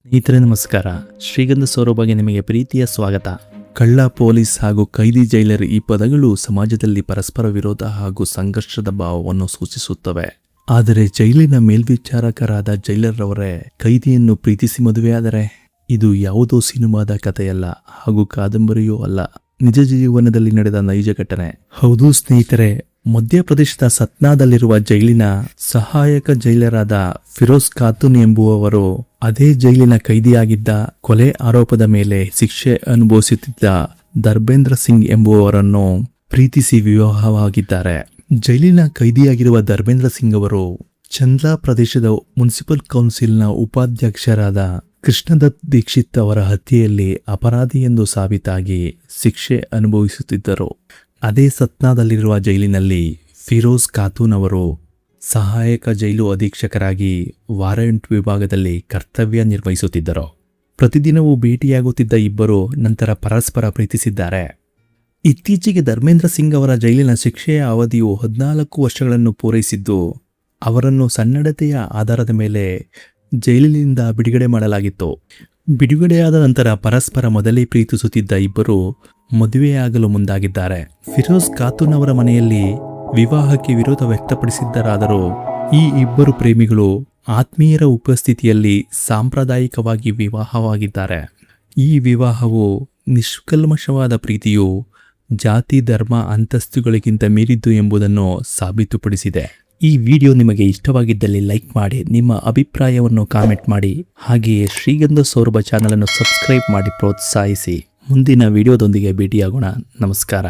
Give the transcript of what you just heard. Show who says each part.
Speaker 1: ಸ್ನೇಹಿತರೆ ನಮಸ್ಕಾರ. ಶ್ರೀಗಂಧ ಸೌರಭಗೆ ನಿಮಗೆ ಪ್ರೀತಿಯ ಸ್ವಾಗತ. ಕಳ್ಳ, ಪೊಲೀಸ್ ಹಾಗೂ ಕೈದಿ, ಜೈಲರ್ ಈ ಪದಗಳು ಸಮಾಜದಲ್ಲಿ ಪರಸ್ಪರ ವಿರೋಧ ಹಾಗೂ ಸಂಘರ್ಷದ ಭಾವವನ್ನು ಸೂಚಿಸುತ್ತವೆ. ಆದರೆ ಜೈಲಿನ ಮೇಲ್ವಿಚಾರಕರಾದ ಜೈಲರ್ ಅವರೇ ಕೈದಿಯನ್ನು ಪ್ರೀತಿಸಿ ಮದುವೆಯಾದರೆ ಇದು ಯಾವುದೋ ಸಿನಿಮಾದ ಕಥೆಯಲ್ಲ ಹಾಗೂ ಕಾದಂಬರಿಯೂ ಅಲ್ಲ, ನಿಜ ಜೀವನದಲ್ಲಿ ನಡೆದ ನೈಜ ಘಟನೆ. ಹೌದು ಸ್ನೇಹಿತರೆ, ಮಧ್ಯಪ್ರದೇಶದ ಸತ್ನಾದಲ್ಲಿರುವ ಜೈಲಿನ ಸಹಾಯಕ ಜೈಲರಾದ ಫಿರೋಜ್ ಖಾತೂನ್ ಎಂಬುವವರು ಅದೇ ಜೈಲಿನ ಕೈದಿಯಾಗಿದ್ದ ಕೊಲೆ ಆರೋಪದ ಮೇಲೆ ಶಿಕ್ಷೆ ಅನುಭವಿಸುತ್ತಿದ್ದ ಧರ್ಮೇಂದ್ರ ಸಿಂಗ್ ಎಂಬುವವರನ್ನು ಪ್ರೀತಿಸಿ ವಿವಾಹವಾಗಿದ್ದಾರೆ. ಜೈಲಿನ ಕೈದಿಯಾಗಿರುವ ಧರ್ಮೇಂದ್ರ ಸಿಂಗ್ ಅವರು ಚಂದ್ಲಾ ಪ್ರದೇಶದ ಮುನ್ಸಿಪಲ್ ಕೌನ್ಸಿಲ್ನ ಉಪಾಧ್ಯಕ್ಷರಾದ ಕೃಷ್ಣದತ್ ದೀಕ್ಷಿತ್ ಅವರ ಹತ್ಯೆಯಲ್ಲಿ ಅಪರಾಧಿ ಎಂದು ಸಾಬೀತಾಗಿ ಶಿಕ್ಷೆ ಅನುಭವಿಸುತ್ತಿದ್ದರು. ಅದೇ ಸತ್ನಾದಲ್ಲಿರುವ ಜೈಲಿನಲ್ಲಿ ಫಿರೋಜ್ ಖಾತೂನ್ ಅವರು ಸಹಾಯಕ ಜೈಲು ಅಧೀಕ್ಷಕರಾಗಿ ವಾರಂಟ್ ವಿಭಾಗದಲ್ಲಿ ಕರ್ತವ್ಯ ನಿರ್ವಹಿಸುತ್ತಿದ್ದರು. ಪ್ರತಿದಿನವೂ ಭೇಟಿಯಾಗುತ್ತಿದ್ದ ಇಬ್ಬರು ನಂತರ ಪರಸ್ಪರ ಪ್ರೀತಿಸಿದ್ದಾರೆ. ಇತ್ತೀಚೆಗೆ ಧರ್ಮೇಂದ್ರ ಸಿಂಗ್ ಅವರ ಜೈಲಿನ ಶಿಕ್ಷೆಯ ಅವಧಿಯು 14 ವರ್ಷಗಳನ್ನು ಪೂರೈಸಿದ್ದು, ಅವರನ್ನು ಸನ್ನಡತೆಯ ಆಧಾರದ ಮೇಲೆ ಜೈಲಿನಿಂದ ಬಿಡುಗಡೆ ಮಾಡಲಾಗಿತ್ತು. ಬಿಡುಗಡೆಯಾದ ನಂತರ ಪರಸ್ಪರ ಮೊದಲೇ ಪ್ರೀತಿಸುತ್ತಿದ್ದ ಇಬ್ಬರು ಮದುವೆಯಾಗಲು ಮುಂದಾಗಿದ್ದಾರೆ. ಫಿರೋಜ್ ಖಾತೂನ್ ಅವರ ಮನೆಯಲ್ಲಿ ವಿವಾಹಕ್ಕೆ ವಿರೋಧ ವ್ಯಕ್ತಪಡಿಸಿದ್ದರಾದರೂ ಈ ಇಬ್ಬರು ಪ್ರೇಮಿಗಳು ಆತ್ಮೀಯರ ಉಪಸ್ಥಿತಿಯಲ್ಲಿ ಸಾಂಪ್ರದಾಯಿಕವಾಗಿ ವಿವಾಹವಾಗಿದ್ದಾರೆ. ಈ ವಿವಾಹವು ನಿಷ್ಕಲ್ಮಶವಾದ ಪ್ರೀತಿಯು ಜಾತಿ, ಧರ್ಮ, ಅಂತಸ್ತುಗಳಿಗಿಂತ ಮೀರಿದ್ದು ಎಂಬುದನ್ನು ಸಾಬೀತುಪಡಿಸಿದೆ. ಈ ವಿಡಿಯೋ ನಿಮಗೆ ಇಷ್ಟವಾಗಿದ್ದಲ್ಲಿ ಲೈಕ್ ಮಾಡಿ, ನಿಮ್ಮ ಅಭಿಪ್ರಾಯವನ್ನು ಕಾಮೆಂಟ್ ಮಾಡಿ, ಹಾಗೆಯೇ ಶ್ರೀಗಂಧ ಸೌರಭ ಚಾನಲನ್ನು ಸಬ್ಸ್ಕ್ರೈಬ್ ಮಾಡಿ ಪ್ರೋತ್ಸಾಹಿಸಿ. ಮುಂದಿನ ವಿಡಿಯೋದೊಂದಿಗೆ ಭೇಟಿಯಾಗೋಣ. ನಮಸ್ಕಾರ.